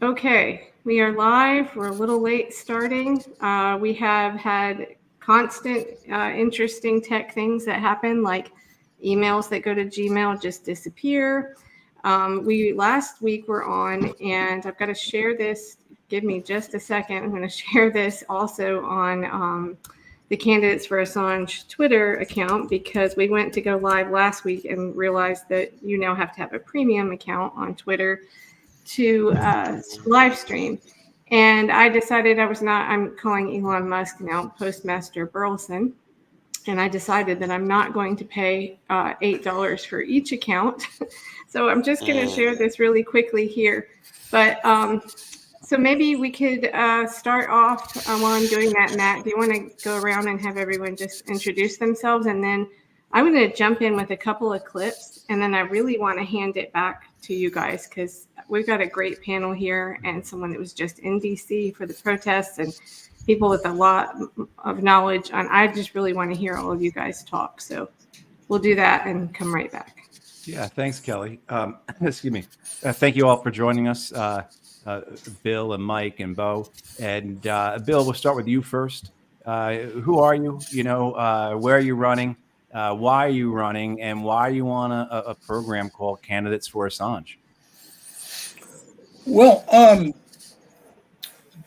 Okay, we are live. We're a little late starting. We have had constant, interesting tech things that happen, like emails that go to Gmail just disappear. We last week were on, and I've got to share this. Give me just a second. I'm going to share this also on the Candidates for Assange Twitter account because we went to go live last week and realized that you now have to have a premium account on Twitter to live stream. And I decided I'm calling Elon Musk now Postmaster Burleson. And I decided that I'm not going to pay $8 for each account. So I'm just going to share this really quickly here. But so maybe we could start off while I'm doing that, Matt. Do you want to go around and have everyone just introduce themselves? And then I'm going to jump in with a couple of clips. And then I really want to hand it back to you guys because we've got a great panel here and someone that was just in DC for the protests and people with a lot of knowledge. And I just really want to hear all of you guys talk. So we'll do that and come right back. Yeah, thanks, Kelly. Excuse me. Thank you all for joining us, Bill and Mike and Bo. And Bill, we'll start with you first. Who are you? Where are you running? Why are you running? And why are you on a program called Candidates for Assange? Well,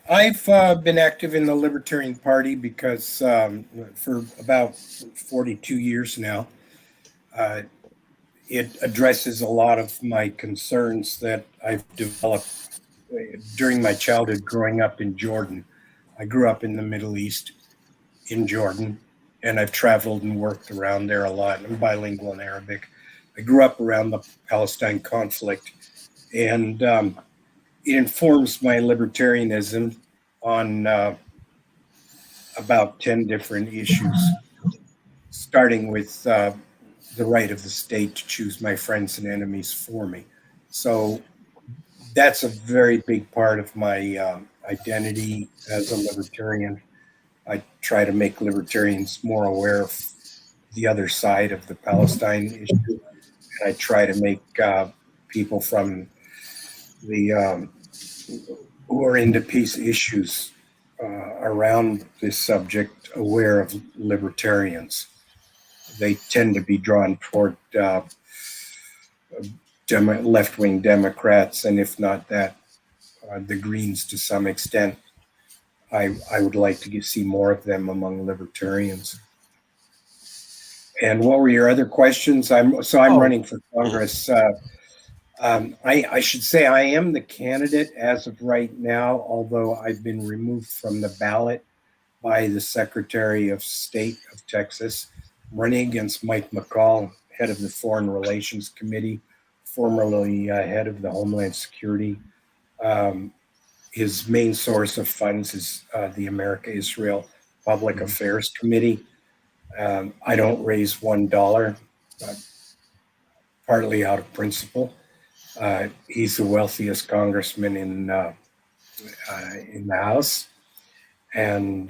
I've been active in the Libertarian Party because for about 42 years now. It addresses a lot of my concerns that I've developed during my childhood growing up in Jordan. I grew up in the Middle East in Jordan, and I've traveled and worked around there a lot. I'm bilingual in Arabic. I grew up around the Palestine conflict, and it informs my libertarianism on about 10 different issues, starting with the right of the state to choose my friends and enemies for me. So that's a very big part of my identity as a libertarian. I try to make libertarians more aware of the other side of the Palestine issue. And I try to make people from the who are into peace issues around this subject aware of libertarians. They tend to be drawn toward left-wing Democrats, and if not that, the Greens to some extent. I would like to see more of them among libertarians. And what were your other questions? I'm running for Congress. I should say I am the candidate as of right now, although I've been removed from the ballot by the Secretary of State of Texas. I'm running against Mike McCall, head of the Foreign Relations Committee, formerly head of the Homeland Security. His main source of funds is the America-Israel Public Affairs Committee. I don't raise $1, partly out of principle. He's the wealthiest congressman in the House. And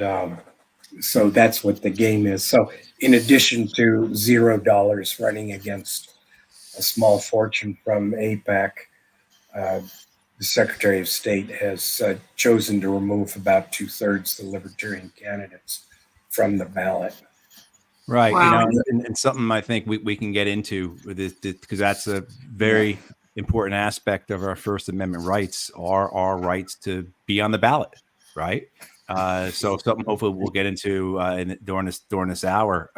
so that's what the game is. So in addition to $0 running against a small fortune from AIPAC, the Secretary of State has chosen to remove about 2/3 the Libertarian candidates from the ballot. Right. Wow. And something I think we can get into with this because that's a very important aspect of our First Amendment rights are our rights to be on the ballot. Right. So something hopefully we'll get into during this hour.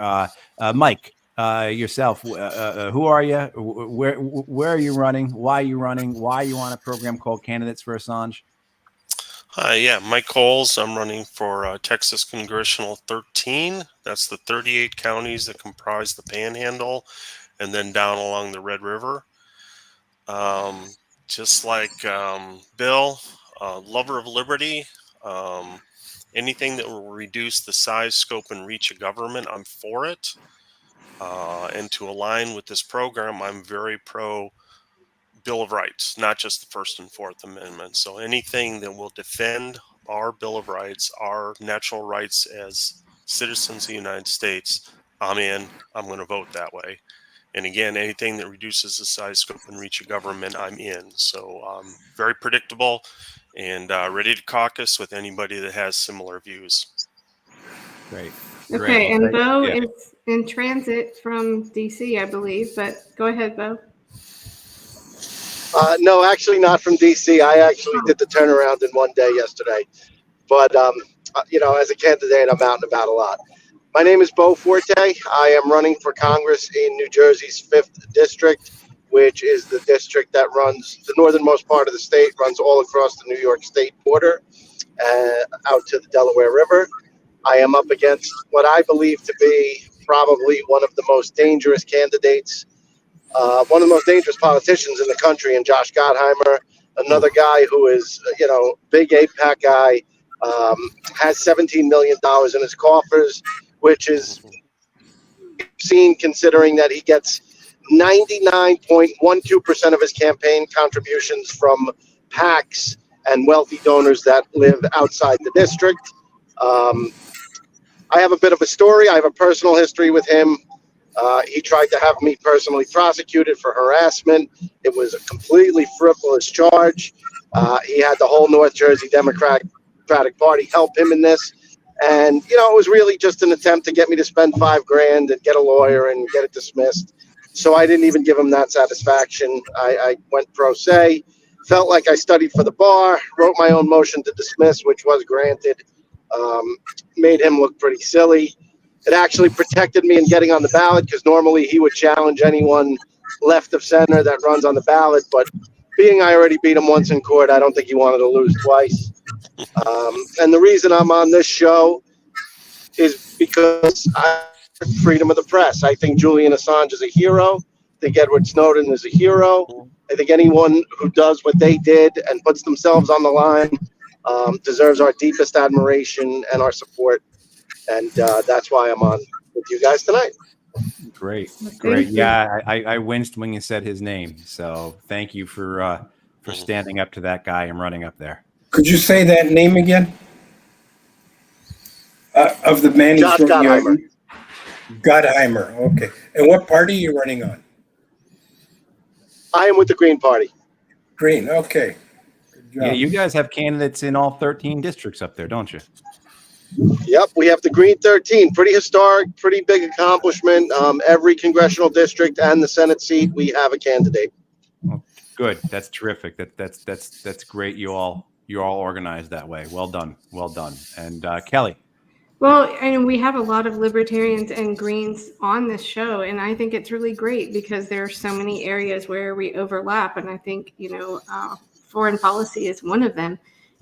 Mike, yourself, who are you? Where are you running? Why are you running? Why are you on a program called Candidates for Assange? Hi, Mike Coles. I'm running for Texas Congressional 13. That's the 38 counties that comprise the Panhandle, and then down along the Red River. Just like Bill, lover of liberty. Anything that will reduce the size, scope, and reach of government, I'm for it. And to align with this program, I'm very pro Bill of Rights, not just the First and Fourth Amendment. So anything that will defend our Bill of Rights, our natural rights as citizens of the United States, I'm in. I'm going to vote that way. And again, anything that reduces the size, scope, and reach of government, I'm in. So very predictable and ready to caucus with anybody that has similar views. Great. Okay, and Bo Yeah. is in transit from DC, I believe, but go ahead, Bo. No, actually not from DC. I actually did the turnaround in one day yesterday. But, as a candidate, I'm out and about a lot. My name is Bo Forte. I am running for Congress in New Jersey's 5th District, which is the district that runs the northernmost part of the state, runs all across the New York State border, out to the Delaware River. I am up against what I believe to be probably one of the most dangerous candidates, one of the most dangerous politicians in the country, and Josh Gottheimer, another guy who is, big APAC guy, has $17 million in his coffers, which is seen considering that he gets 99.12% of his campaign contributions from PACs and wealthy donors that live outside the district. I have a bit of a story. I have a personal history with him. He tried to have me personally prosecuted for harassment. It was a completely frivolous charge. He had the whole North Jersey Democratic Party help him in this. And, it was really just an attempt to get me to spend $5,000 and get a lawyer and get it dismissed. So I didn't even give him that satisfaction. I went pro se, felt like I studied for the bar, wrote my own motion to dismiss, which was granted, made him look pretty silly. It actually protected me in getting on the ballot because normally he would challenge anyone left of center that runs on the ballot. But being I already beat him once in court, I don't think he wanted to lose twice. And the reason I'm on this show is because I freedom of the press. I think Julian Assange is a hero. I think Edward Snowden is a hero. I think anyone who does what they did and puts themselves on the line deserves our deepest admiration and our support. And that's why I'm on with you guys tonight. Great. You. Yeah, I winced when you said his name. So thank you for standing up to that guy and running up there. Could you say that name again? Of the man Josh Gottheimer. Gottheimer. Okay. And what party are you running on? I am with the Green Party. Green. Okay. Good job. Yeah, you guys have candidates in all 13 districts up there, don't you? Yep, we have the Green 13. Pretty historic, pretty big accomplishment. Every congressional district and the Senate seat, we have a candidate. Well, good. That's terrific. That's great. You all organized that way. Well done. And Kelly. Well, and we have a lot of libertarians and Greens on this show, and I think it's really great because there are so many areas where we overlap, and I think, foreign policy is one of them.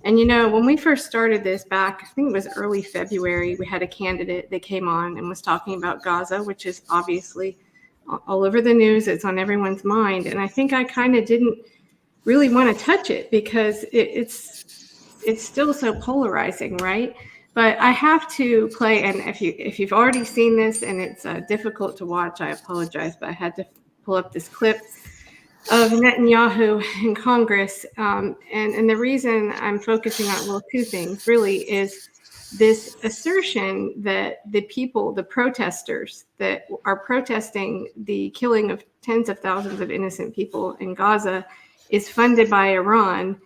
And, when we first started this back, I think it was early February, we had a candidate that came on and was talking about Gaza, which is obviously all over the news. It's on everyone's mind. And I think I kind of didn't really want to touch it because it's still so polarizing, right? But I have to play, and if you've already seen this and it's difficult to watch, I apologize, but I had to pull up this clip of Netanyahu in Congress. And the reason I'm focusing on, two things really, is this assertion that the people, the protesters that are protesting the killing of tens of thousands of innocent people in Gaza is funded by Iran.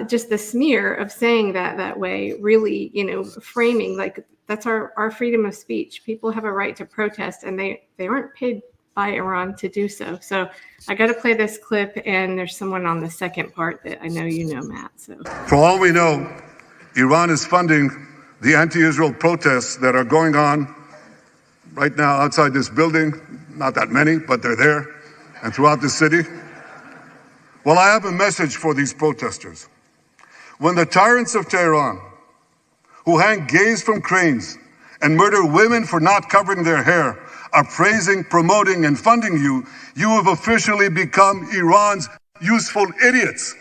Just the smear of saying that way, really, framing like that's our freedom of speech. People have a right to protest, and they aren't paid by Iran to do so. So I got to play this clip, and there's someone on the second part that I know Matt. So for all we know, Iran is funding the anti-Israel protests that are going on right now outside this building. Not that many, but they're there, and throughout the city. Well, I have a message for these protesters. When the tyrants of Tehran, who hang gays from cranes and murder women for not covering their hair, are praising, promoting, and funding you, you have officially become Iran's useful idiots.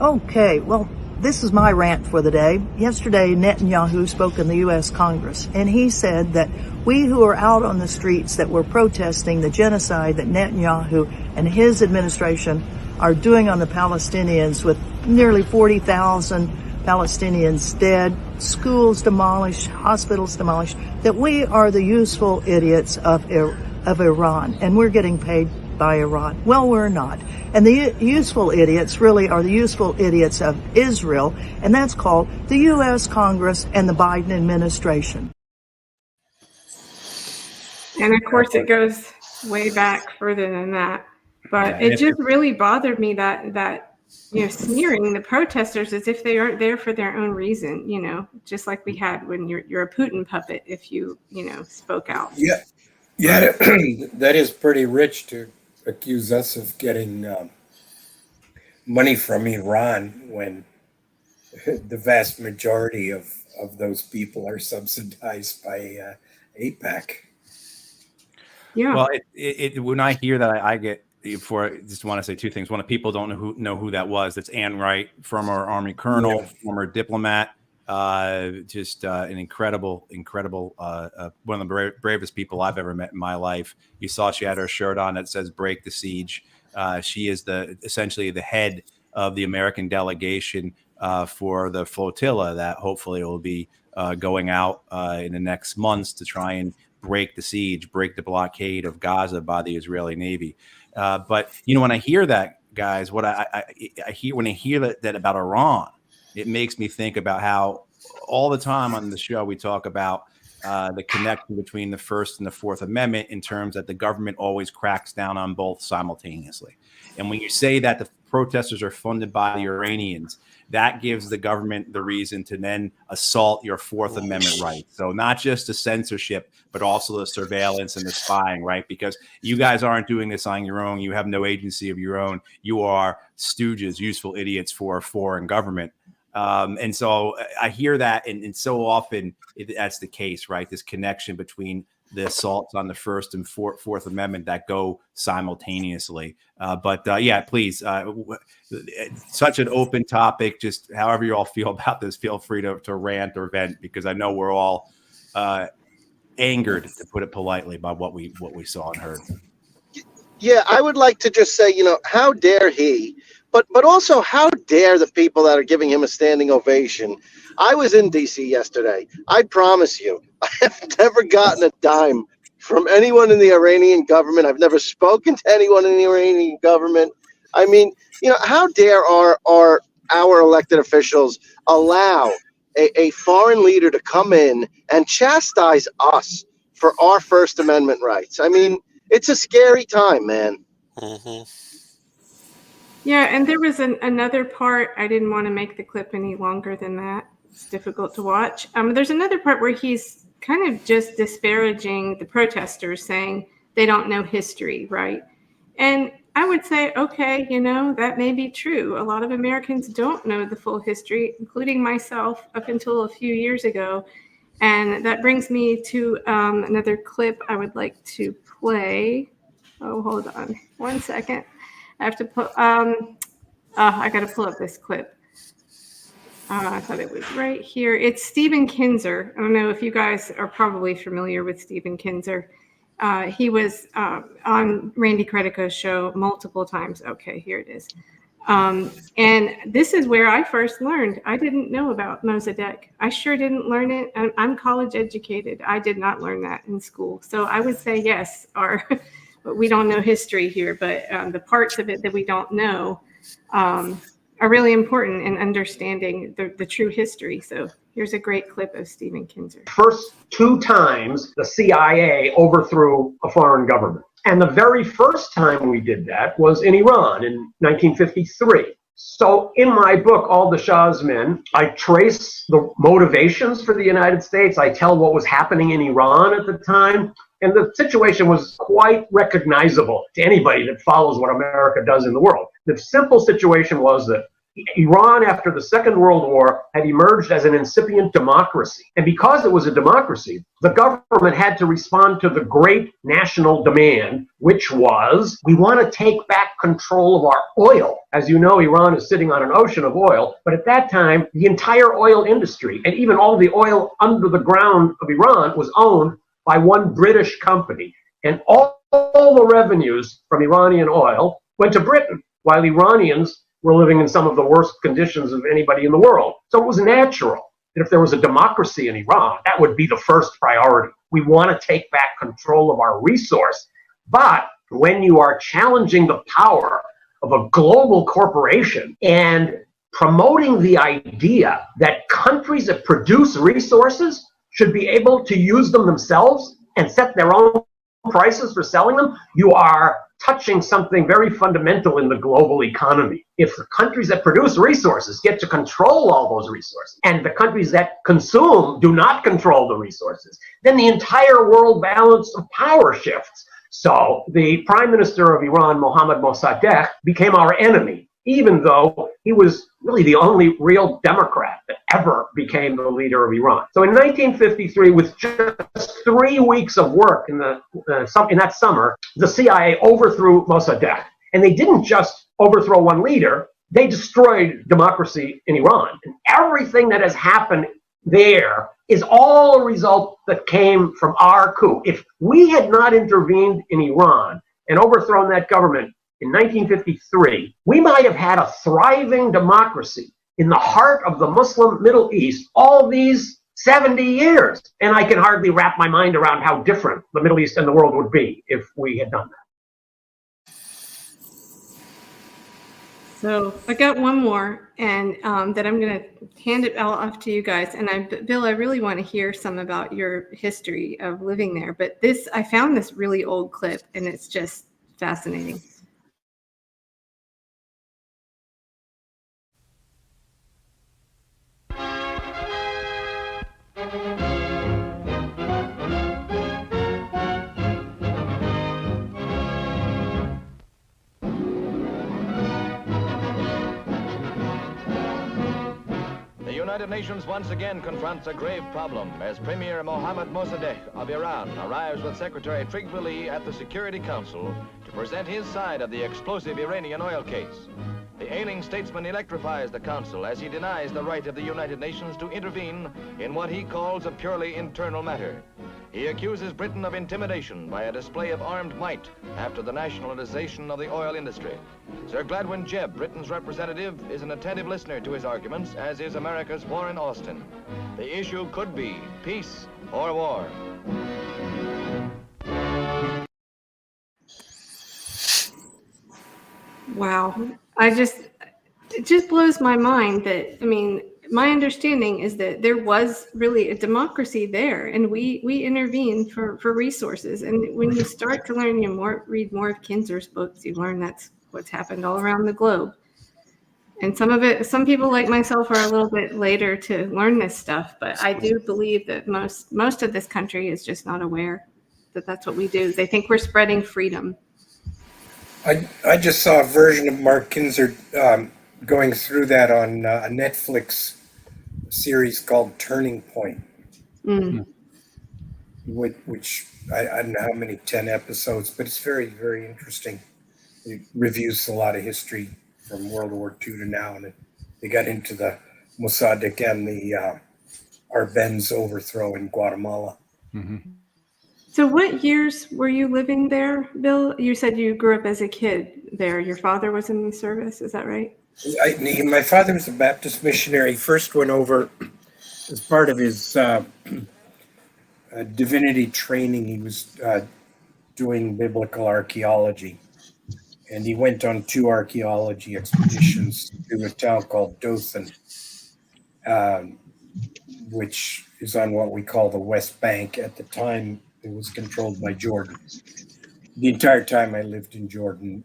Okay, well, This is my rant for the day. Yesterday, Netanyahu spoke in the U.S. Congress, and he said that we who are out on the streets that were protesting the genocide that Netanyahu and his administration are doing on the Palestinians, with nearly 40,000 Palestinians dead, schools demolished, hospitals demolished, that we are the useful idiots of Iran, and we're getting paid by Iran. Well, we're not. And the useful idiots really are the useful idiots of Israel, and that's called the U.S. Congress and the Biden administration. And of course, it goes way back further than that. But it just really bothered me that sneering the protesters as if they aren't there for their own reason. Just like we had when you're a Putin puppet if you spoke out. Yeah, that is pretty rich to accuse us of getting money from Iran when the vast majority of those people are subsidized by AIPAC. Yeah. Well, when I hear that, I get, before I just want to say two things. One, people don't know who that was. That's Ann Wright, former Army colonel, former diplomat, just an incredible, one of the bravest people I've ever met in my life. You saw she had her shirt on that says "Break the Siege." She is essentially the head of the American delegation for the flotilla that hopefully will be going out in the next months to try and break the siege, break the blockade of Gaza by the Israeli Navy. But when I hear that, guys, what I hear when I hear that about Iran, it makes me think about how all the time on the show we talk about the connection between the First and the Fourth Amendment in terms that the government always cracks down on both simultaneously. And when you say that the protesters are funded by the Iranians, that gives the government the reason to then assault your Fourth Amendment rights. So not just the censorship, but also the surveillance and the spying, right? Because you guys aren't doing this on your own. You have no agency of your own. You are stooges, useful idiots for a foreign government. And so I hear that, and so often that's the case, right? This connection between the assaults on the First and Fourth Amendment that go simultaneously. But please, such an open topic. Just however you all feel about this, feel free to rant or vent, because I know we're all angered, to put it politely, by what we saw and heard. Yeah, I would like to just say, how dare he? But also, how dare the people that are giving him a standing ovation? I was in D.C. yesterday. I promise you, I have never gotten a dime from anyone in the Iranian government. I've never spoken to anyone in the Iranian government. I mean, how dare our elected officials allow a foreign leader to come in and chastise us for our First Amendment rights? I mean, it's a scary time, man. Mm-hmm. Yeah, and there was another part. I didn't want to make the clip any longer than that. It's difficult to watch. There's another part where he's kind of just disparaging the protesters, saying they don't know history, right? And I would say, okay, that may be true. A lot of Americans don't know the full history, including myself, up until a few years ago. And that brings me to another clip I would like to play. Oh, hold on 1 second. I have to put, I got to pull up this clip. I thought it was right here. It's Stephen Kinzer. I don't know if you guys are probably familiar with Stephen Kinzer. He was on Randy Credico's show multiple times. Okay, here it is. And this is where I first learned. I didn't know about Mossadegh. I sure didn't learn it. I'm college educated. I did not learn that in school. So I would say yes, we don't know history here, but the parts of it that we don't know are really important in understanding the true history. So here's a great clip of Stephen Kinzer. First 2 times the CIA overthrew a foreign government. And the very first time we did that was in Iran in 1953. So in my book, All the Shah's Men, I trace the motivations for the United States. I tell what was happening in Iran at the time. And the situation was quite recognizable to anybody that follows what America does in the world. The simple situation was that Iran, after the Second World War, had emerged as an incipient democracy. And because it was a democracy, the government had to respond to the great national demand, which was, we want to take back control of our oil. As you know, Iran is sitting on an ocean of oil, but at that time, the entire oil industry, and even all the oil under the ground of Iran, was owned by one British company. And all the revenues from Iranian oil went to Britain, while Iranians were living in some of the worst conditions of anybody in the world. So it was natural that if there was a democracy in Iran, that would be the first priority. We want to take back control of our resource. But when you are challenging the power of a global corporation and promoting the idea that countries that produce resources should be able to use them themselves and set their own prices for selling them, you are touching something very fundamental in the global economy. If the countries that produce resources get to control all those resources, and the countries that consume do not control the resources, then the entire world balance of power shifts. So the Prime Minister of Iran, Mohammad Mossadegh, became our enemy, even though he was really the only real Democrat that ever became the leader of Iran. So in 1953, with just 3 weeks of work in that summer, the CIA overthrew Mossadegh. And they didn't just overthrow one leader, they destroyed democracy in Iran. And everything that has happened there is all a result that came from our coup. If we had not intervened in Iran and overthrown that government in 1953, we might have had a thriving democracy in the heart of the Muslim Middle East all these 70 years. And I can hardly wrap my mind around how different the Middle East and the world would be if we had done that. So I got one more, and that I'm going to hand it off to you guys. And Bill, I really want to hear some about your history of living there. But I found this really old clip, and it's just fascinating. The United Nations once again confronts a grave problem as Premier Mohammad Mossadegh of Iran arrives with Secretary Trygve at the Security Council to present his side of the explosive Iranian oil case. The ailing statesman electrifies the council as he denies the right of the United Nations to intervene in what he calls a purely internal matter. He accuses Britain of intimidation by a display of armed might after the nationalization of the oil industry. Sir Gladwin Jebb, Britain's representative, is an attentive listener to his arguments, as is America's Warren Austin. The issue could be peace or war. Wow. It just blows my mind that, I mean, my understanding is that there was really a democracy there, and we intervened for resources. And when you start to learn, read more of Kinzer's books, you learn that's what's happened all around the globe. And some people like myself are a little bit later to learn this stuff, but I do believe that most of this country is just not aware that that's what we do. They think we're spreading freedom. I just saw a version of Mark Kinzer going through that on a Netflix series called Turning Point, which I don't know how many, 10 episodes, but it's very, very interesting. It reviews a lot of history from World War II to now, and they got into the Mossadegh and the Arbenz overthrow in Guatemala. Mm-hmm. So what years were you living there, Bill? You said you grew up as a kid there. Your father was in the service, is that right? My father was a Baptist missionary. He first went over as part of his divinity training. He was doing biblical archaeology. And he went on 2 archaeology expeditions to a town called Dothan, which is on what we call the West Bank. At the time, it was controlled by Jordan. The entire time I lived in Jordan,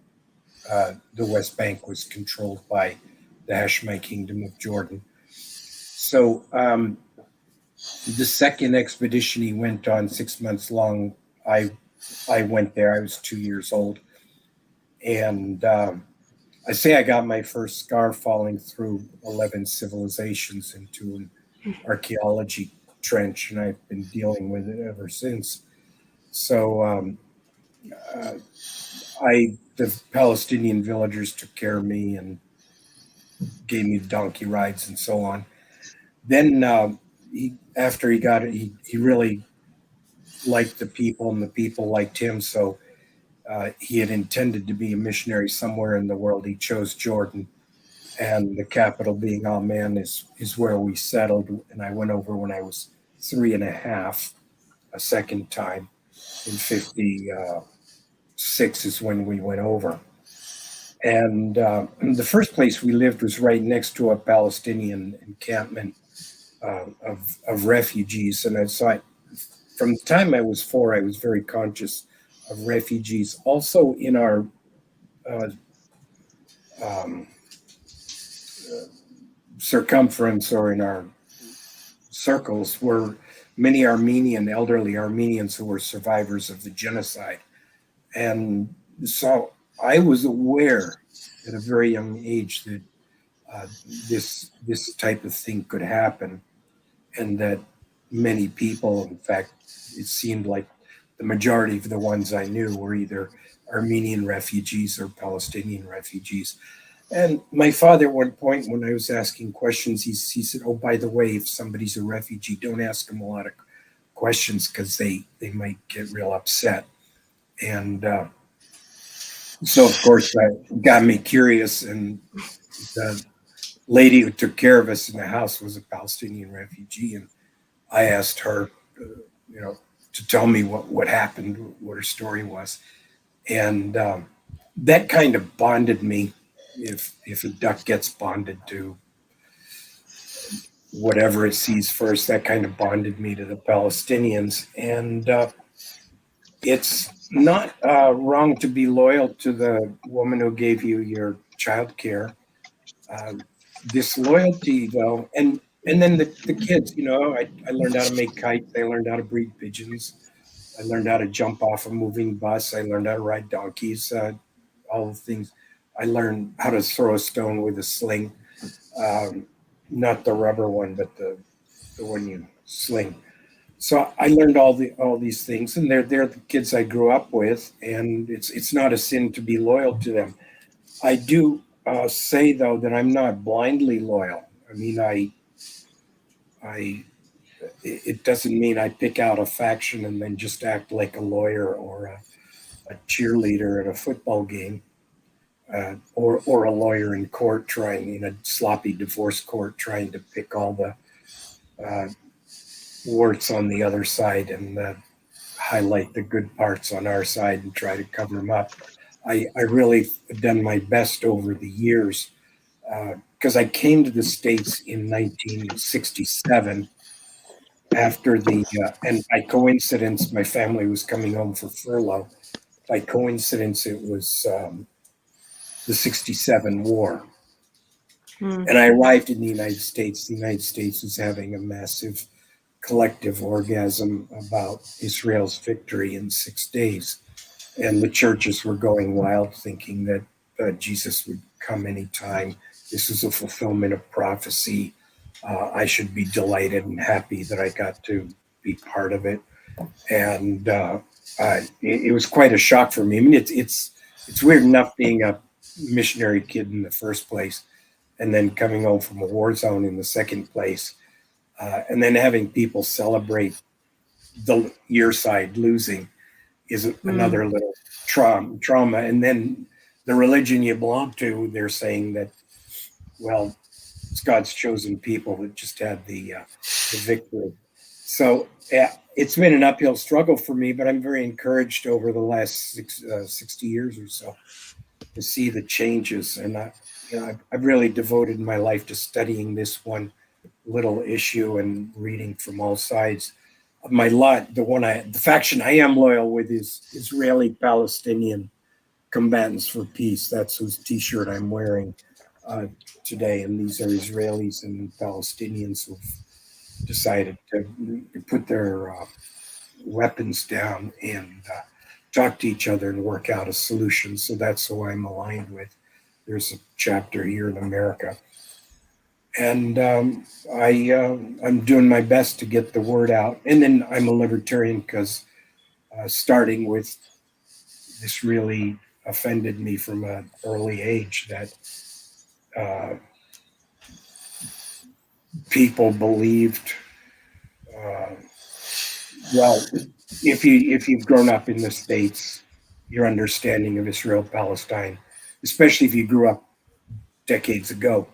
the West Bank was controlled by the Hashemite Kingdom of Jordan. So the second expedition he went on, 6 months long, I went there. I was 2 years old. And I say I got my first scar falling through 11 civilizations into an archaeology trench, and I've been dealing with it ever since. So the Palestinian villagers took care of me and gave me donkey rides and so on. Then after he got it, he really liked the people, and the people liked him. So he had intended to be a missionary somewhere in the world. He chose Jordan, and the capital being Amman is where we settled. And I went over when I was 3.5, a second time. In 56 is when we went over. And the first place we lived was right next to a Palestinian encampment of refugees. And so from the time I was 4, I was very conscious of refugees. Also in our circumference or in our circles were many elderly Armenians who were survivors of the genocide. And so I was aware at a very young age that this type of thing could happen, and that many people, in fact, it seemed like the majority of the ones I knew were either Armenian refugees or Palestinian refugees. And my father, at one point, when I was asking questions, he said, "Oh, by the way, if somebody's a refugee, don't ask them a lot of questions because they might get real upset." And so, of course, that got me curious. And the lady who took care of us in the house was a Palestinian refugee. And I asked her, to tell me what happened, what her story was. And that kind of bonded me. If a duck gets bonded to whatever it sees first, that kind of bonded me to the Palestinians. And it's not wrong to be loyal to the woman who gave you your child care. Disloyalty, though, and then the kids, I learned how to make kites. I learned how to breed pigeons. I learned how to jump off a moving bus. I learned how to ride donkeys, all the things. I learned how to throw a stone with a sling, not the rubber one, but the one you sling. So I learned all these things, and they're the kids I grew up with, and it's not a sin to be loyal to them. I do say though that I'm not blindly loyal. I mean, it doesn't mean I pick out a faction and then just act like a lawyer or a cheerleader at a football game, or a lawyer in court trying, in a sloppy divorce court, trying to pick all the warts on the other side and highlight the good parts on our side and try to cover them up. I really have done my best over the years, because I came to the States in 1967 after and by coincidence, my family was coming home for furlough. By coincidence, it was the 67 war. And I arrived in the United States. The United States was having a massive collective orgasm about Israel's victory in 6 days. And the churches were going wild, thinking that Jesus would come anytime. This was a fulfillment of prophecy. I should be delighted and happy that I got to be part of it. And it was quite a shock for me. I mean, it's weird enough being a missionary kid in the first place, and then coming home from a war zone in the second place, and then having people celebrate your side losing is another little trauma. And then the religion you belong to, they're saying that, well, it's God's chosen people that just had the victory. So it's been an uphill struggle for me, but I'm very encouraged over the last 60 years or so to see the changes. And I've really devoted my life to studying this one little issue and reading from all sides. The faction I am loyal with is Israeli Palestinian Combatants for Peace. That's whose T-shirt I'm wearing today, and these are Israelis and Palestinians who've decided to put their weapons down and talk to each other and work out a solution. So that's who I'm aligned with. There's a chapter here in America. And I'm doing my best to get the word out. And then I'm a libertarian because starting with this really offended me from an early age that people believed, well, if you've grown up in the States, your understanding of Israel Palestine, especially if you grew up decades ago,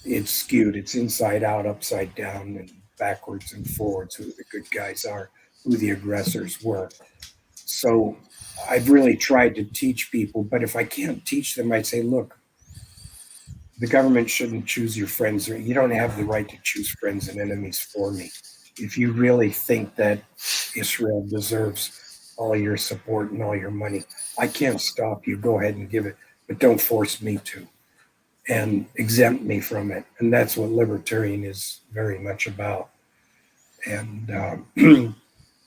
it's skewed. It's inside out, upside down, and backwards and forwards, who the good guys are, who the aggressors were. So I've really tried to teach people, but if I can't teach them, I'd say, look, the government shouldn't choose your friends. You don't have the right to choose friends and enemies for me. If you really think that Israel deserves all your support and all your money, I can't stop you. Go ahead and give it, but don't force me to, and exempt me from it. And that's what libertarian is very much about. And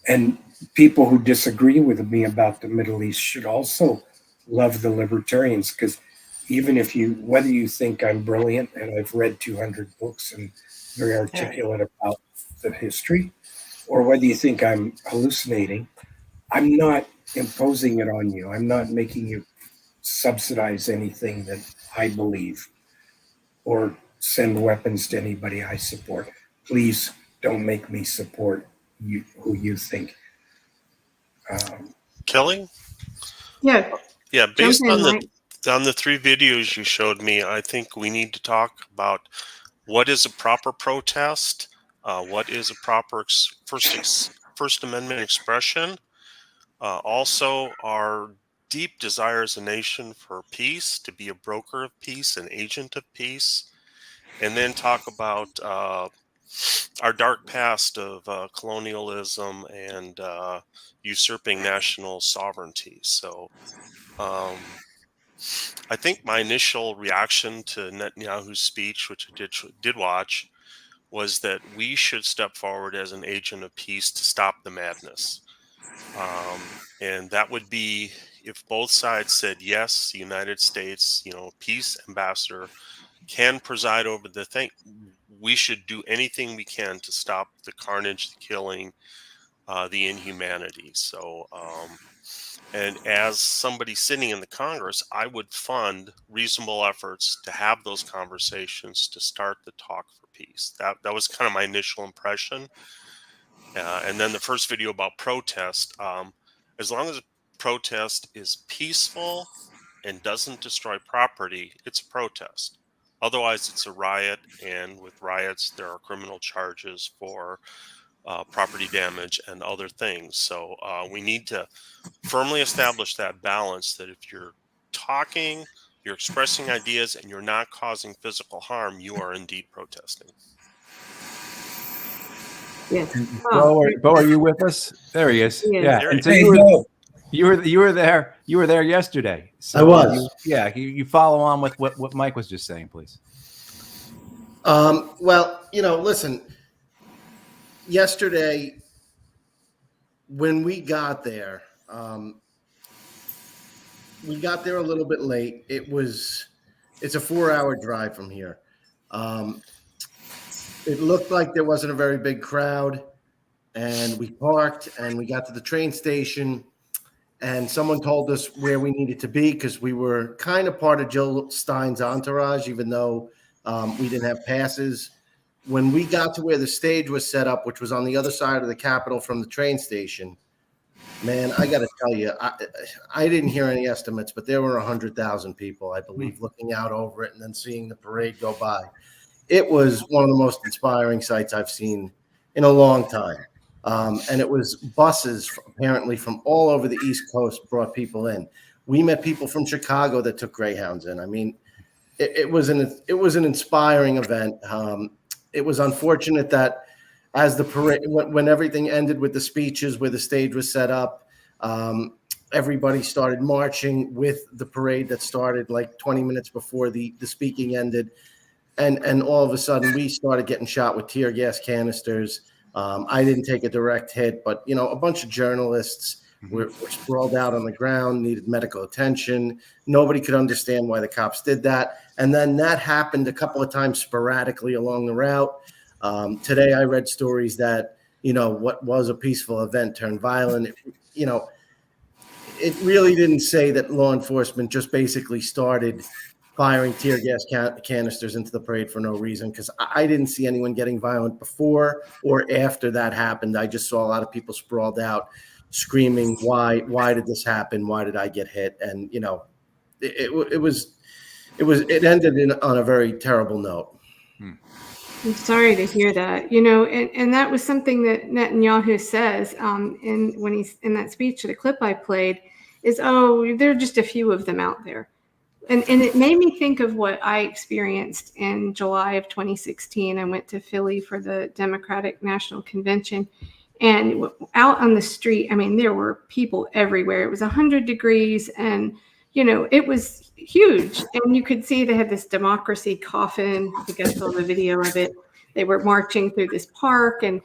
and people who disagree with me about the Middle East should also love the libertarians, because even if whether you think I'm brilliant and I've read 200 books and very articulate about the history, or whether you think I'm hallucinating, I'm not imposing it on you. I'm not making you subsidize anything that I believe or send weapons to anybody I support. Please don't make me support who you think. Kelly? Yeah. Yeah, based in, on Mike. the 3 videos you showed me, I think we need to talk about what is a proper protest, what is a proper First Amendment expression, also our deep desire as a nation for peace, to be a broker of peace, an agent of peace, and then talk about our dark past of colonialism and usurping national sovereignty. So I think my initial reaction to Netanyahu's speech, which I did watch, was that we should step forward as an agent of peace to stop the madness. And that would be if both sides said, yes, the United States, peace ambassador can preside over the thing. We should do anything we can to stop the carnage, the killing, the inhumanity. So, and as somebody sitting in the Congress, I would fund reasonable efforts to have those conversations to start the talk for peace. That was kind of my initial impression. And then the first video about protest, as long as a protest is peaceful and doesn't destroy property, it's a protest. Otherwise, it's a riot, and with riots, there are criminal charges for property damage and other things. So we need to firmly establish that balance, that if you're talking, you're expressing ideas, and you're not causing physical harm, you are indeed protesting. Yes. Bo, are you with us? There he is. Yeah. And so Hey, you were there. You were there yesterday. So I was. You follow on with what Mike was just saying, please. Well, listen. Yesterday, when we got there a little bit late. It's a 4-hour drive from here. It looked like there wasn't a very big crowd, and we parked and we got to the train station, and someone told us where we needed to be because we were kind of part of Jill Stein's entourage, even though we didn't have passes. When we got to where the stage was set up, which was on the other side of the Capitol from the train station, man, I got to tell you, I didn't hear any estimates, but there were 100,000 people, I believe, looking out over it and then seeing the parade go by. It was one of the most inspiring sights I've seen in a long time. And it was buses, apparently, from all over the East Coast brought people in. We met people from Chicago that took Greyhounds in. I mean, it was an inspiring event. It was unfortunate that as the parade, when everything ended with the speeches where the stage was set up, everybody started marching with the parade that started like 20 minutes before the speaking ended. And all of a sudden we started getting shot with tear gas canisters. I didn't take a direct hit, but a bunch of journalists were sprawled out on the ground, needed medical attention. Nobody could understand why the cops did that. And then that happened a couple of times sporadically along the route. Today, I read stories that, what was a peaceful event turned violent. It really didn't say that law enforcement just basically started firing tear gas canisters into the parade for no reason, because I didn't see anyone getting violent before or after that happened. I just saw a lot of people sprawled out screaming, why did this happen? Why did I get hit? And, it ended on a very terrible note. I'm sorry to hear that. And that was something that Netanyahu says when he's in that speech, the clip I played, is, oh, there are just a few of them out there. And it made me think of what I experienced in July of 2016. I went to Philly for the Democratic National Convention, and out on the street, I mean, there were people everywhere. It was 100 degrees, and it was huge. And you could see they had this democracy coffin. I think I saw the video of it. They were marching through this park. And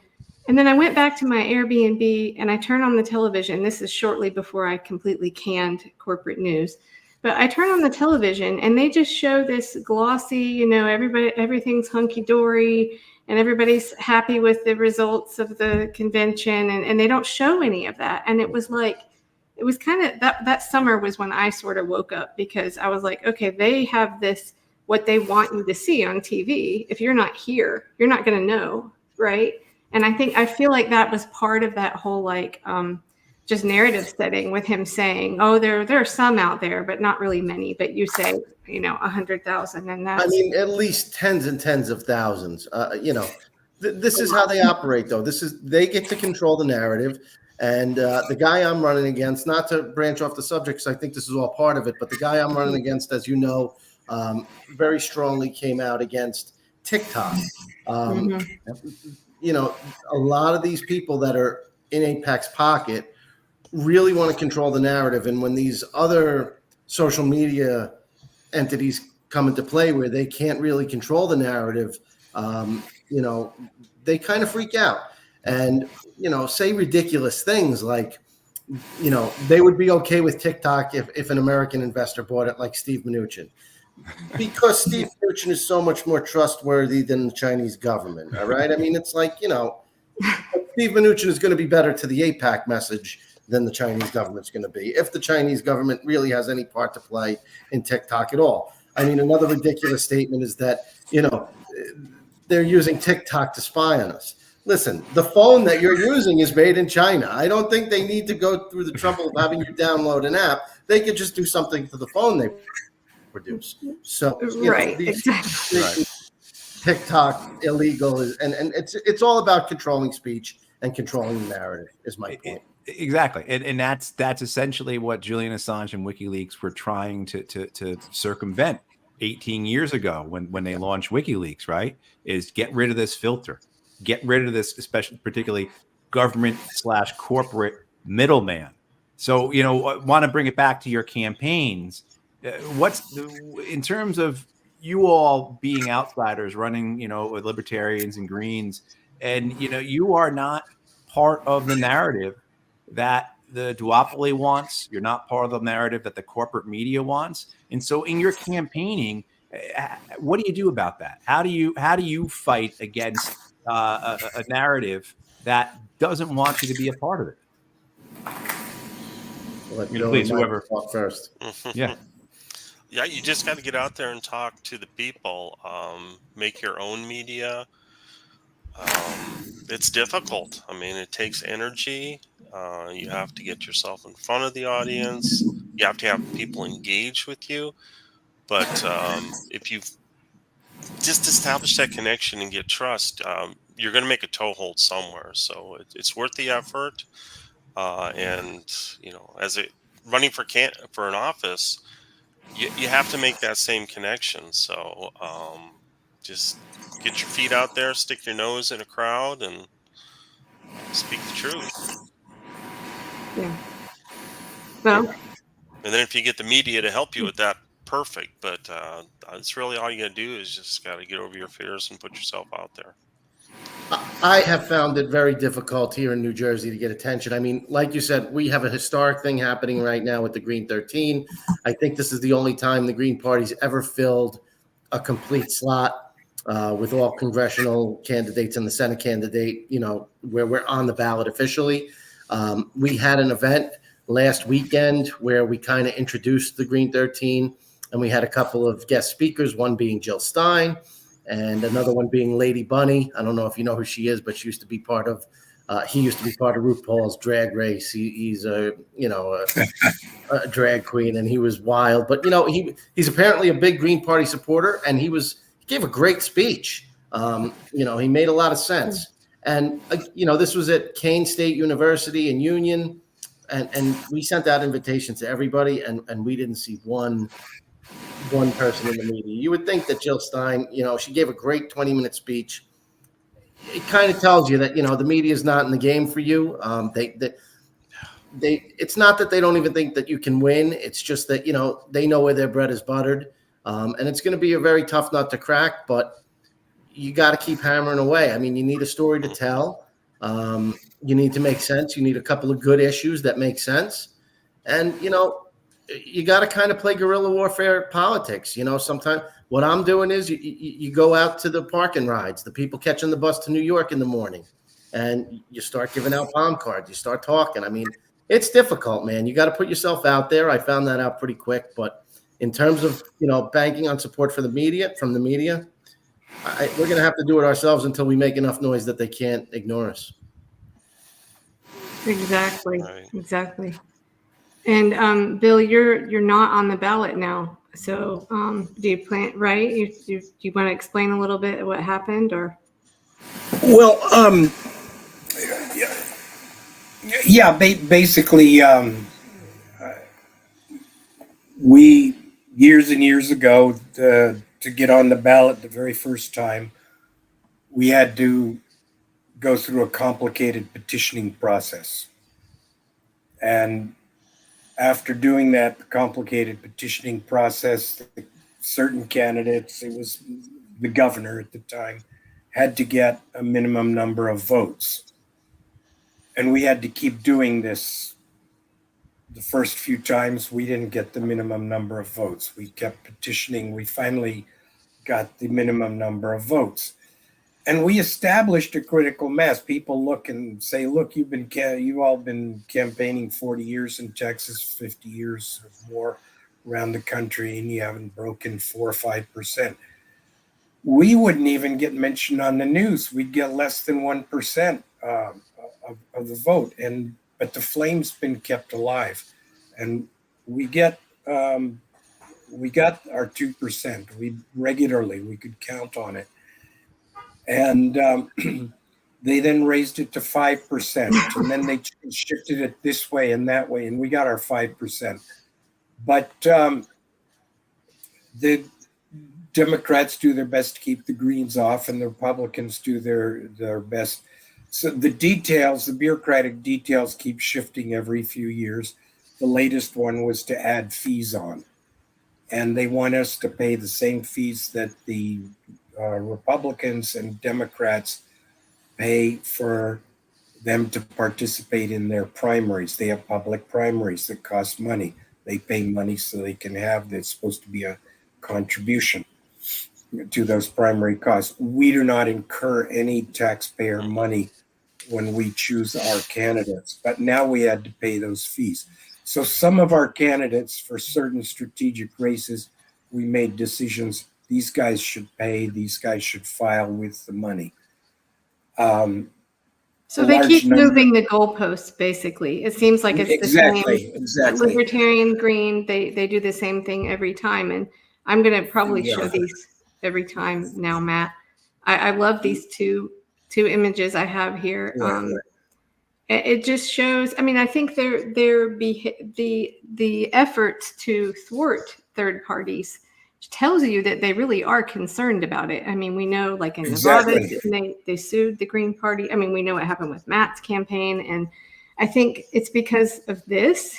then I went back to my Airbnb and I turned on the television. This is shortly before I completely canned corporate news. But I turn on the television and they just show this glossy, everything's hunky-dory and everybody's happy with the results of the convention. And they don't show any of that. And it was kind of that summer was when I sort of woke up, because I was like, okay, they have this, what they want you to see on TV. If you're not here, you're not going to know. Right. And I feel like that was part of that whole, just narrative setting with him saying, oh, there are some out there, but not really many. But you say, 100,000. And that's, at least tens and tens of thousands, this is how they operate, though. They get to control the narrative. And the guy I'm running against, not to branch off the subject, because I think this is all part of it, but the guy I'm running against, as you know, very strongly came out against TikTok. A lot of these people that are in AIPAC's pocket really want to control the narrative. And when these other social media entities come into play where they can't really control the narrative, they kind of freak out and, say ridiculous things like, they would be okay with TikTok if an American investor bought it, like Steve Mnuchin, because Steve Mnuchin is so much more trustworthy than the Chinese government. All right. I mean, it's like, Steve Mnuchin is going to be better to the AIPAC message than the Chinese government's going to be, if the Chinese government really has any part to play in TikTok at all. I mean, another ridiculous statement is that, they're using TikTok to spy on us. Listen, the phone that you're using is made in China. I don't think they need to go through the trouble of having you download an app. They could just do something to the phone they produce. So, right, exactly. TikTok illegal and it's all about controlling speech and controlling the narrative, is my point. Exactly, and that's essentially what Julian Assange and WikiLeaks were trying to circumvent 18 years ago when they launched WikiLeaks. Right, is get rid of this filter, get rid of this, especially particularly government/corporate middleman. So want to bring it back to your campaigns. In terms of you all being outsiders running, with libertarians and Greens, and you are not part of the narrative that the duopoly wants. You're not part of the narrative that the corporate media wants. And so in your campaigning, what do you do about that? How do you fight against a narrative that doesn't want you to be a part of it? Please, whoever talk first. Yeah. Yeah, you just got to get out there and talk to the people. Make your own media. It's difficult. I mean, it takes energy. You have to get yourself in front of the audience. You have to have people engage with you. But if you just establish that connection and get trust, you're going to make a toehold somewhere. So it's worth the effort. And as running for an office, you have to make that same connection. So just get your feet out there, stick your nose in a crowd, and speak the truth. Yeah. Well, and then if you get the media to help you with that, perfect. But it's really all you got to do is just got to get over your fears and put yourself out there. I have found it very difficult here in New Jersey to get attention. I mean, like you said, we have a historic thing happening right now with the Green 13. I think this is the only time the Green Party's ever filled a complete slot with all congressional candidates and the Senate candidate, where we're on the ballot officially. We had an event last weekend where we kind of introduced the Green 13, and we had a couple of guest speakers, one being Jill Stein, and another one being Lady Bunny. I don't know if you know who she is, but she used to be part of. He used to be part of RuPaul's Drag Race. He's a drag queen, and he was wild. But he's apparently a big Green Party supporter, and he gave a great speech. He made a lot of sense. And this was at Kane State University in Union, and we sent out invitations to everybody, and we didn't see one person in the media. You would think that Jill Stein, she gave a great 20-minute speech. It kind of tells you that, the media is not in the game for you. It's not that they don't even think that you can win. It's just that, they know where their bread is buttered. And it's going to be a very tough nut to crack, but you got to keep hammering away. I mean, you need a story to tell. You need to make sense. You need a couple of good issues that make sense. And, you got to kind of play guerrilla warfare politics. Sometimes what I'm doing is you go out to the parking rides, the people catching the bus to New York in the morning, and you start giving out palm cards. You start talking. I mean, it's difficult, man. You got to put yourself out there. I found that out pretty quick. But in terms of, banking on support from the media, we're going to have to do it ourselves until we make enough noise that they can't ignore us. Exactly. Right. Exactly. And Bill, you're not on the ballot now. So do you plan, right? You want to explain a little bit what happened, or? Well, basically, we years and years ago to get on the ballot the very first time, we had to go through a complicated petitioning process. And after doing that complicated petitioning process, certain candidates, it was the governor at the time, had to get a minimum number of votes. And we had to keep doing this. The first few times we didn't get the minimum number of votes. We kept petitioning. We finally got the minimum number of votes. And we established a critical mass. People look and say, look, you've all been campaigning 40 years in Texas, 50 years or more around the country, and you haven't broken 4 or 5%. We wouldn't even get mentioned on the news. We'd get less than 1% of the vote. But the flame's been kept alive. And we got our 2%. We could count on it. And they then raised it to 5%, and then they shifted it this way and that way, and we got our 5%. But the Democrats do their best to keep the Greens off, and the Republicans do their best. So the bureaucratic details keep shifting every few years. The latest one was to add fees on, and they want us to pay the same fees that the Republicans and Democrats pay for them to participate in their primaries. They have public primaries that cost money. They pay money so they can have, that's supposed to be a contribution to those primary costs. We do not incur any taxpayer money when we choose our candidates, but now we had to pay those fees. So some of our candidates for certain strategic races, we made decisions. These guys should pay. These guys should file with the money. So they keep moving the goalposts, basically. It seems like it's exactly. Libertarian, Green, they do the same thing every time. And I'm going to probably show these every time now, Matt. I love these two images I have here. It just shows, I mean, I think the efforts to thwart third parties tells you that they really are concerned about it. I mean, we know, like in Nevada, they sued the Green Party. I mean, we know what happened with Matt's campaign. And I think it's because of this.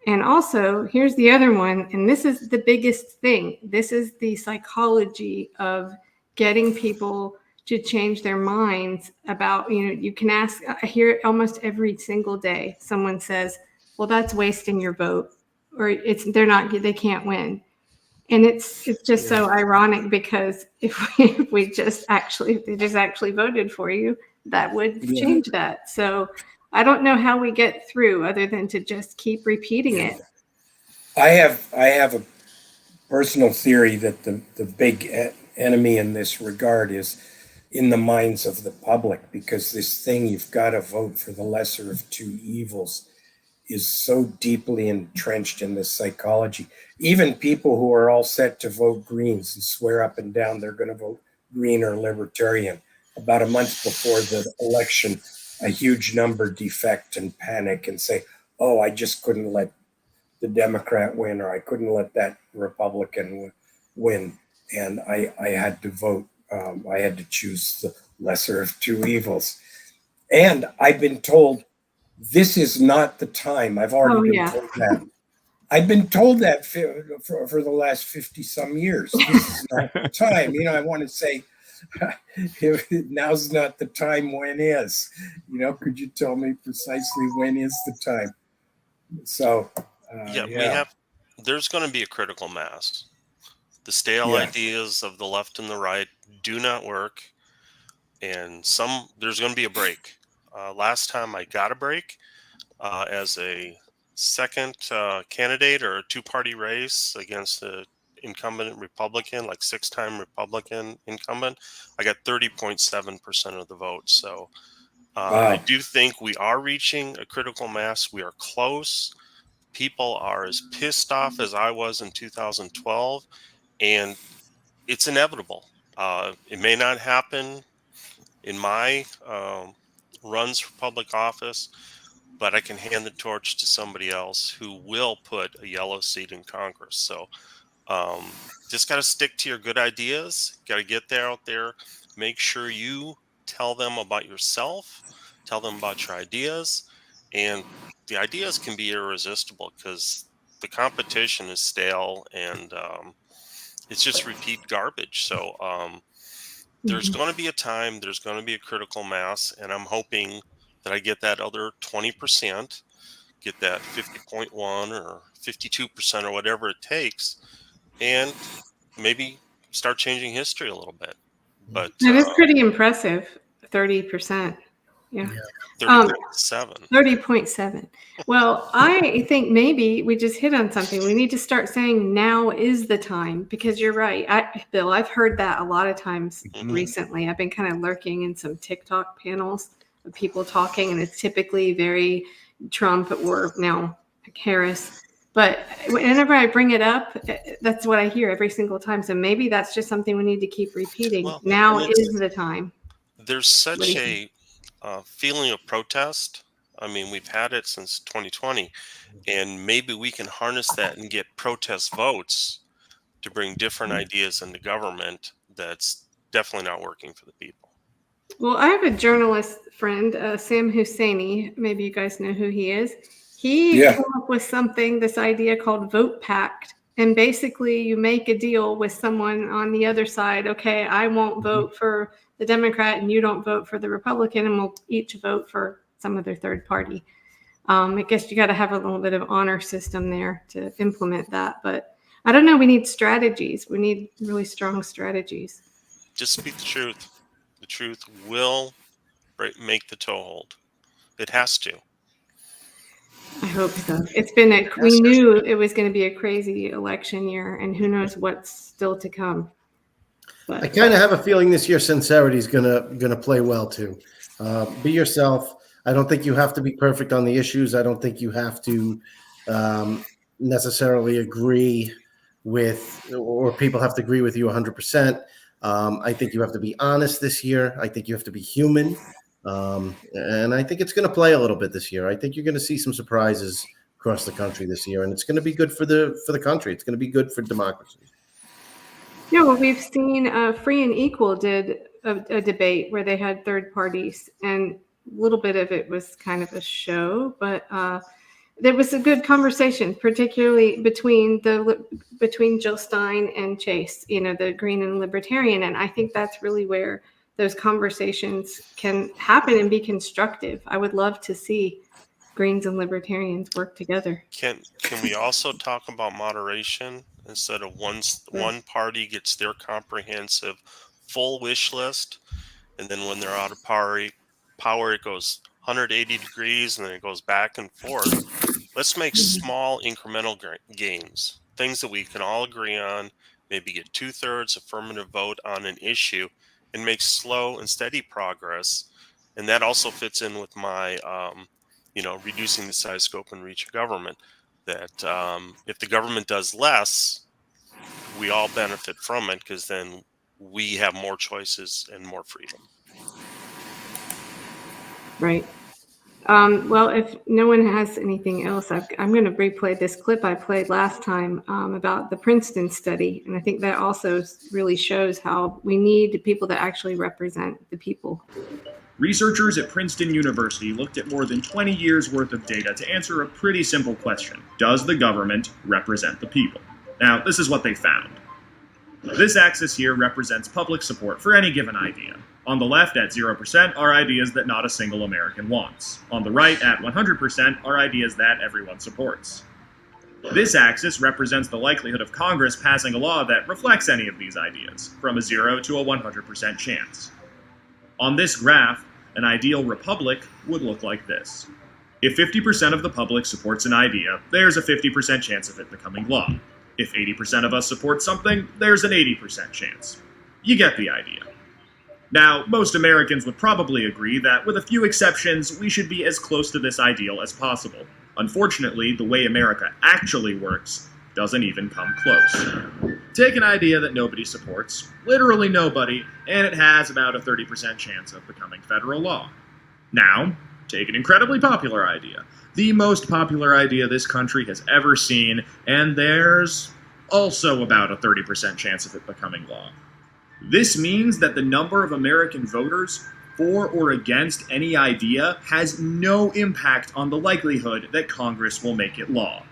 And also, here's the other one. And this is the biggest thing. This is the psychology of getting people to change their minds about, you can ask, I hear it almost every single day. Someone says, well, that's wasting your vote, or they can't win. And it's just so ironic, because if they just actually voted for you, that would change that. So I don't know how we get through other than to just keep repeating it. I have a personal theory that the big enemy in this regard is in the minds of the public, because this thing, you've got to vote for the lesser of two evils, is so deeply entrenched in this psychology. Even people who are all set to vote Greens and swear up and down they're going to vote Green or Libertarian, about a month before the election, a huge number defect and panic and say, oh, I just couldn't let the Democrat win, or I couldn't let that Republican win, and I had to vote. I had to choose the lesser of two evils. And I've been told this is not the time. I've already been told that. I've been told that for the last 50 some years. This is not the time. I want to say, now's not the time. When is? Could you tell me precisely when is the time? So, there's going to be a critical mass. The stale ideas of the left and the right do not work, and there's going to be a break. Last time I got a break as a second candidate or a two-party race against an incumbent Republican, like six-time Republican incumbent, I got 30.7% of the vote. So I do think we are reaching a critical mass. We are close. People are as pissed off as I was in 2012, and it's inevitable. It may not happen in my runs for public office, but I can hand the torch to somebody else who will put a yellow seat in Congress. So just got to stick to your good ideas. Got to get out there. Make sure you tell them about yourself. Tell them about your ideas. And the ideas can be irresistible because the competition is stale and it's just repeat garbage. So there's going to be a time, there's going to be a critical mass, and I'm hoping that I get that other 20%, get that 50.1 or 52% or whatever it takes, and maybe start changing history a little bit. But that is pretty impressive, 30%. Yeah. 30.7. 30.7. Well, I think maybe we just hit on something. We need to start saying now is the time, because you're right. Bill, I've heard that a lot of times recently. I've been kind of lurking in some TikTok panels of people talking, and it's typically very Trump or now Harris. But whenever I bring it up, that's what I hear every single time. So maybe that's just something we need to keep repeating. Well, now is the time. There's such a feeling of protest. I mean, we've had it since 2020, and maybe we can harness that and get protest votes to bring different ideas into government that's definitely not working for the people. Well, I have a journalist friend, Sam Husseini. Maybe you guys know who he is. He came up with this idea called Vote Pact. And basically, you make a deal with someone on the other side. Okay, I won't vote for the Democrat and you don't vote for the Republican, and we'll each vote for some other third party. I guess you got to have a little bit of honor system there to implement that. But I don't know. We need strategies. We need really strong strategies. Just speak the truth. The truth will make the toe hold. It has to. I hope so. It's been we knew it was going to be a crazy election year, and who knows what's still to come. But I kind of have a feeling this year sincerity is gonna play well too. Be yourself. I don't think you have to be perfect on the issues. I don't think you have to necessarily agree with, or people have to agree with you 100%. I think you have to be honest this year. I think you have to be human. And I think it's going to play a little bit this year. I think you're going to see some surprises across the country this year, and it's going to be good for the country. It's going to be good for democracy. Yeah, well, we've seen Free and Equal did a debate where they had third parties, and a little bit of it was kind of a show, but there was a good conversation, particularly between Jill Stein and Chase, the Green and Libertarian, and I think that's really where those conversations can happen and be constructive. I would love to see Greens and Libertarians work together. Can we also talk about moderation instead of one party gets their comprehensive full wish list, and then when they're out of power it goes 180 degrees and then it goes back and forth. Let's make small incremental gains, things that we can all agree on, maybe get 2/3 affirmative vote on an issue and make slow and steady progress. And that also fits in with my, reducing the size, scope, and reach of government. That if the government does less, we all benefit from it because then we have more choices and more freedom. Right. Well, if no one has anything else, I'm going to replay this clip I played last time about the Princeton study. And I think that also really shows how we need people that actually represent the people. Researchers at Princeton University looked at more than 20 years worth of data to answer a pretty simple question. Does the government represent the people? Now, this is what they found. This axis here represents public support for any given idea. On the left at 0% are ideas that not a single American wants. On the right at 100% are ideas that everyone supports. This axis represents the likelihood of Congress passing a law that reflects any of these ideas, from a 0 to a 100% chance. On this graph, an ideal republic would look like this. If 50% of the public supports an idea, there's a 50% chance of it becoming law. If 80% of us support something, there's an 80% chance. You get the idea. Now, most Americans would probably agree that, with a few exceptions, we should be as close to this ideal as possible. Unfortunately, the way America actually works doesn't even come close. Take an idea that nobody supports, literally nobody, and it has about a 30% chance of becoming federal law. Now, take an incredibly popular idea, the most popular idea this country has ever seen, and there's also about a 30% chance of it becoming law. This means that the number of American voters for or against any idea has no impact on the likelihood that Congress will make it law.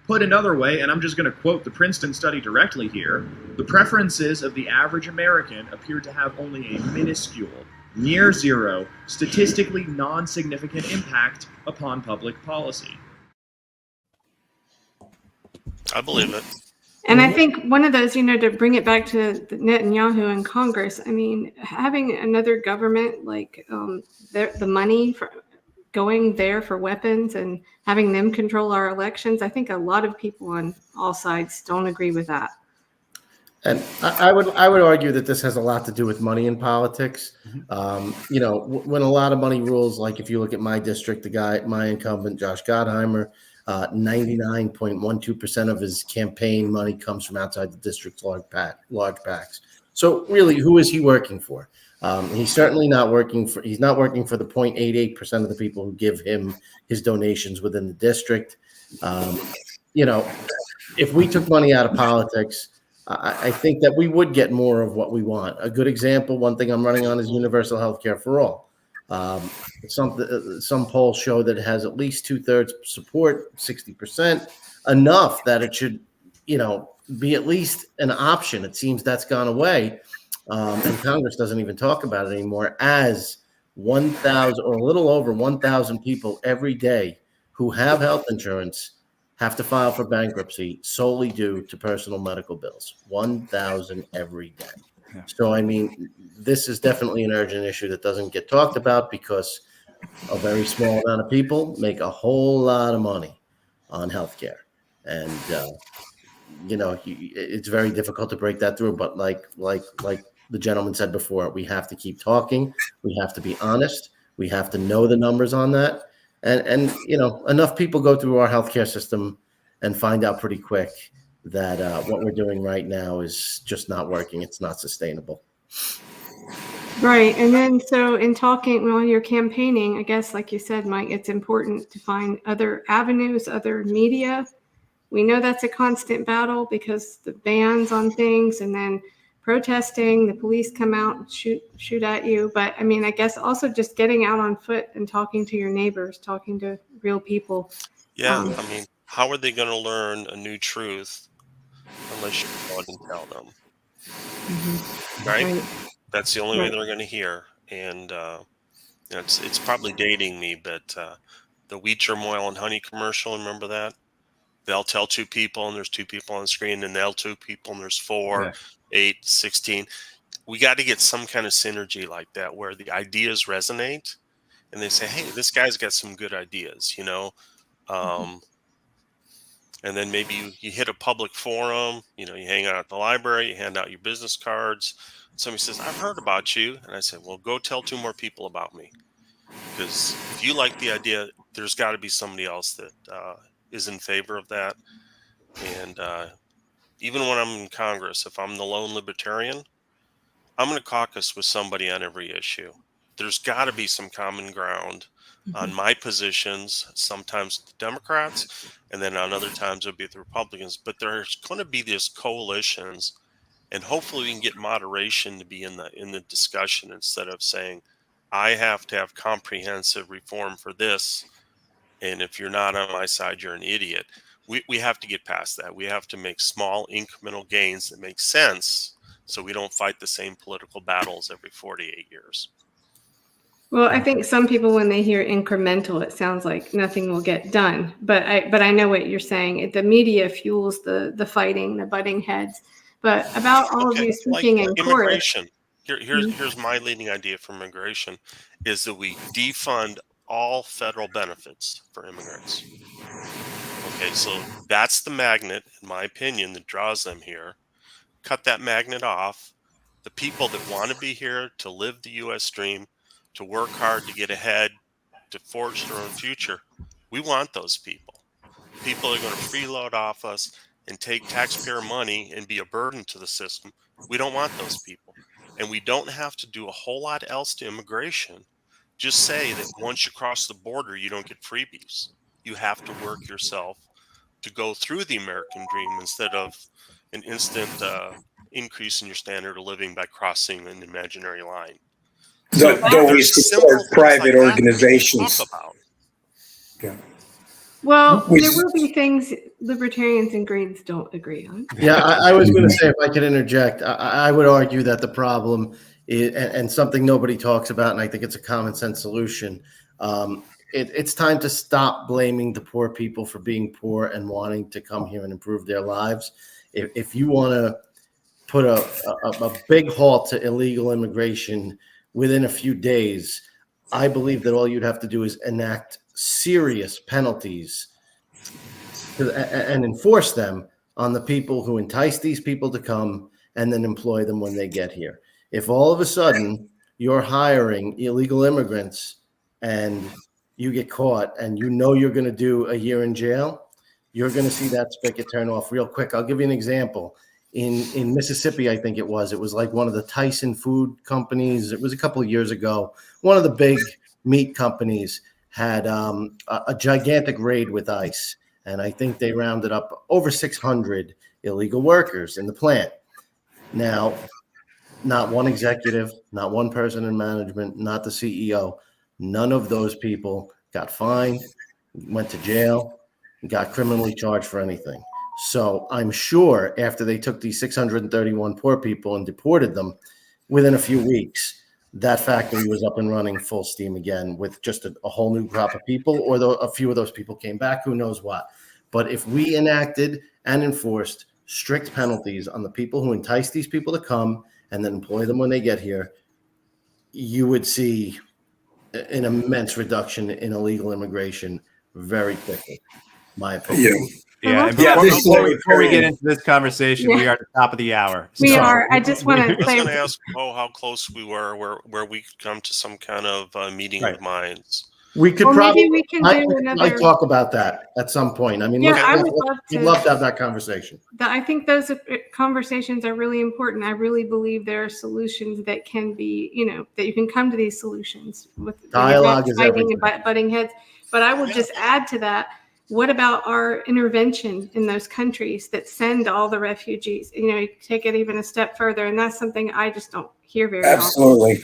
Put another way, and I'm just going to quote the Princeton study directly here, the preferences of the average American appear to have only a minuscule, near zero, statistically non-significant impact upon public policy. I believe it. And I think one of those, to bring it back to Netanyahu and Congress, I mean, having another government like the money for going there for weapons and having them control our elections, I think a lot of people on all sides don't agree with that. And I would argue that this has a lot to do with money in politics. When a lot of money rules, like if you look at my district, my incumbent, Josh Gottheimer, 99.12% of his campaign money comes from outside the district's large PACs. So really, who is he working for? He's certainly not working for. He's not working for the 0.88% of the people who give him his donations within the district. If we took money out of politics, I think that we would get more of what we want. A good example, one thing I'm running on is universal health care for all. Some polls show that it has at least 2/3 support, 60%, enough that it should, be at least an option. It seems that's gone away, and Congress doesn't even talk about it anymore. As 1,000 or a little over 1,000 people every day who have health insurance have to file for bankruptcy solely due to personal medical bills. 1,000 every day. Yeah. So, I mean, this is definitely an urgent issue that doesn't get talked about because a very small amount of people make a whole lot of money on healthcare. And, it's very difficult to break that through. But like the gentleman said before, we have to keep talking. We have to be honest. We have to know the numbers on that. And enough people go through our healthcare system and find out pretty quick that what we're doing right now is just not working. It's not sustainable. Right. And then so in talking, while you're campaigning, I guess, like you said, Mike, it's important to find other avenues, other media. We know that's a constant battle because the bans on things and then protesting, the police come out and shoot at you. But I mean, I guess also just getting out on foot and talking to your neighbors, talking to real people. Yeah. I mean, how are they going to learn a new truth unless you go out and tell them? Mm-hmm. Right? That's the only way Right. they're going to hear. And it's probably dating me, but the wheat germ oil and honey commercial, remember that? They'll tell two people and there's two people on the screen, and they'll two people and there's 4, Yeah. 8, 16. We got to get some kind of synergy like that where the ideas resonate and they say, hey, this guy's got some good ideas, you know? And then maybe you hit a public forum, you know, you hang out at the library, you hand out your business cards. Somebody says, I've heard about you. And I say, well, go tell 2 more people about me. Because if you like the idea, there's got to be somebody else that is in favor of that. And even when I'm in Congress, if I'm the lone libertarian, I'm going to caucus with somebody on every issue. There's got to be some common ground on my positions, sometimes the Democrats, and then on other times it'll be the Republicans. But there's going to be these coalitions, and hopefully we can get moderation to be in the discussion instead of saying, I have to have comprehensive reform for this, and if you're not on my side, you're an idiot. We have to get past that. We have to make small incremental gains that make sense so we don't fight the same political battles every 48 years. Well, I think some people, when they hear incremental, it sounds like nothing will get done. But I know what you're saying. The media fuels the fighting, the butting heads. But about all of you speaking in immigration. chorus. Here's my leading idea for immigration is that we defund all federal benefits for immigrants. Okay, so that's the magnet, in my opinion, that draws them here. Cut that magnet off. The people that want to be here to live the U.S. dream, to work hard, to get ahead, to forge their own future, we want those people. People are going to freeload off us and take taxpayer money and be a burden to the system. We don't want those people. And we don't have to do a whole lot else to immigration. Just say that once you cross the border, you don't get freebies. You have to work yourself to go through the American dream instead of an instant increase in your standard of living by crossing an imaginary line. So Though we support private organizations. Yeah. Well, there will be things libertarians and Greens don't agree on. Yeah, I was going to say, if I could interject, I would argue that the problem is, and something nobody talks about, and I think it's a common sense solution, it's time to stop blaming the poor people for being poor and wanting to come here and improve their lives. If you want to put a big halt to illegal immigration within a few days, I believe that all you'd have to do is enact serious penalties and enforce them on the people who entice these people to come and then employ them when they get here. If all of a sudden you're hiring illegal immigrants and you get caught and you know you're going to do a year in jail, you're going to see that spigot turn off real quick. I'll give you an example. In Mississippi, I think it was like one of the Tyson food companies. It was a couple of years ago. One of the big meat companies had a gigantic raid with ICE. And I think they rounded up over 600 illegal workers in the plant. Now, not one executive, not one person in management, not the CEO. None of those people got fined, went to jail, got criminally charged for anything. So I'm sure after they took these 631 poor people and deported them, within a few weeks, that factory was up and running full steam again with just a whole new crop of people, or a few of those people came back, who knows what. But if we enacted and enforced strict penalties on the people who entice these people to come and then employ them when they get here, you would see an immense reduction in illegal immigration very quickly, my opinion. Yeah. And before we get into this conversation, we are at the top of the hour. We are. I just want to I was going to ask how close we were, where we could come to some kind of meeting of minds. We could probably. Maybe we can do another. Talk about that at some point. I mean, yeah, I would love to. We'd love to have that conversation. I think those conversations are really important. I really believe there are solutions that can be, that you can come to these solutions with dialogue is everything. And butting heads. But I will just add to that. What about our intervention in those countries that send all the refugees? You take it even a step further, and that's something I just don't hear very often.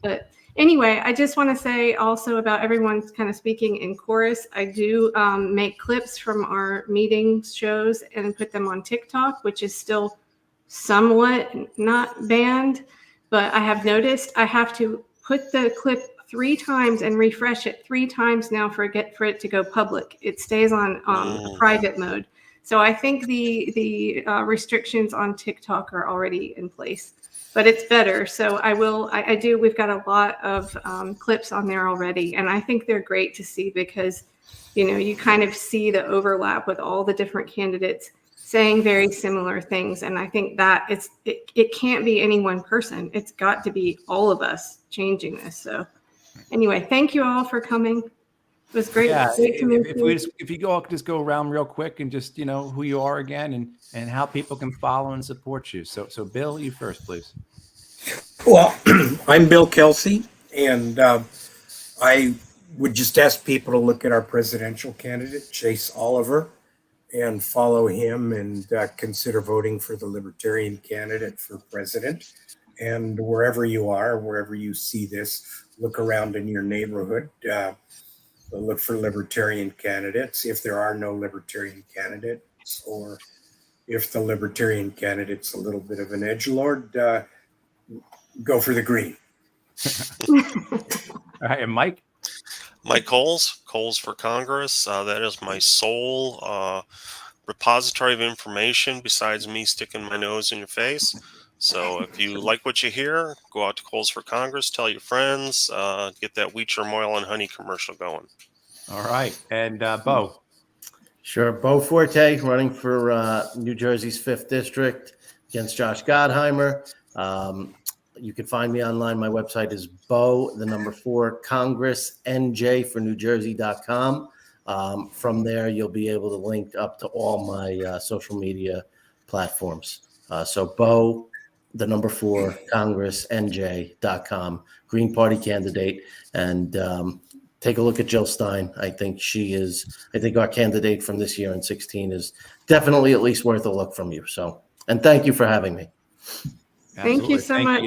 But anyway, I just want to say also about everyone's kind of speaking in chorus. I do make clips from our meetings, shows, and put them on TikTok, which is still somewhat not banned. but I have noticed I have to put the clip 3 times and refresh it 3 times now for it to go public. It stays on private mode. So I think the restrictions on TikTok are already in place, but it's better. So I do. We've got a lot of clips on there already, and I think they're great to see because, you know, you kind of see the overlap with all the different candidates saying very similar things. And I think that it can't be any one person. It's got to be all of us changing this. So anyway, thank you all for coming. It was great. Yeah, great to meet you. if you all just go around real quick and just, you know, who you are again and how people can follow and support you. So Bill, you first, please. Well, I'm Bill Kelsey, and I would just ask people to look at our presidential candidate, Chase Oliver, and follow him and consider voting for the Libertarian candidate for president. And wherever you are, wherever you see this, look around in your neighborhood. Look for Libertarian candidates. If there are no Libertarian candidates, or if the Libertarian candidate's a little bit of an edgelord, go for the green. All right, and Mike? Mike Coles for Congress. That is my sole repository of information besides me sticking my nose in your face. So if you like what you hear, go out to Coles for Congress, tell your friends, get that wheat germ oil and honey commercial going. All right. And Bo? Sure. Bo Forte, running for New Jersey's 5th District against Josh Gottheimer. You can find me online. My website is Congress NJ for NewJersey.com. From there, you'll be able to link up to all my social media platforms. So Bo, 4, CongressNJ.com, Green Party candidate. And take a look at Jill Stein. I think our candidate from this year in 16 is definitely at least worth a look from you. So, and thank you for having me. Thank you so much.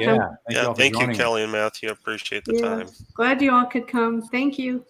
Thank you, Kelly and Matthew. I appreciate the time. Glad you all could come. Thank you.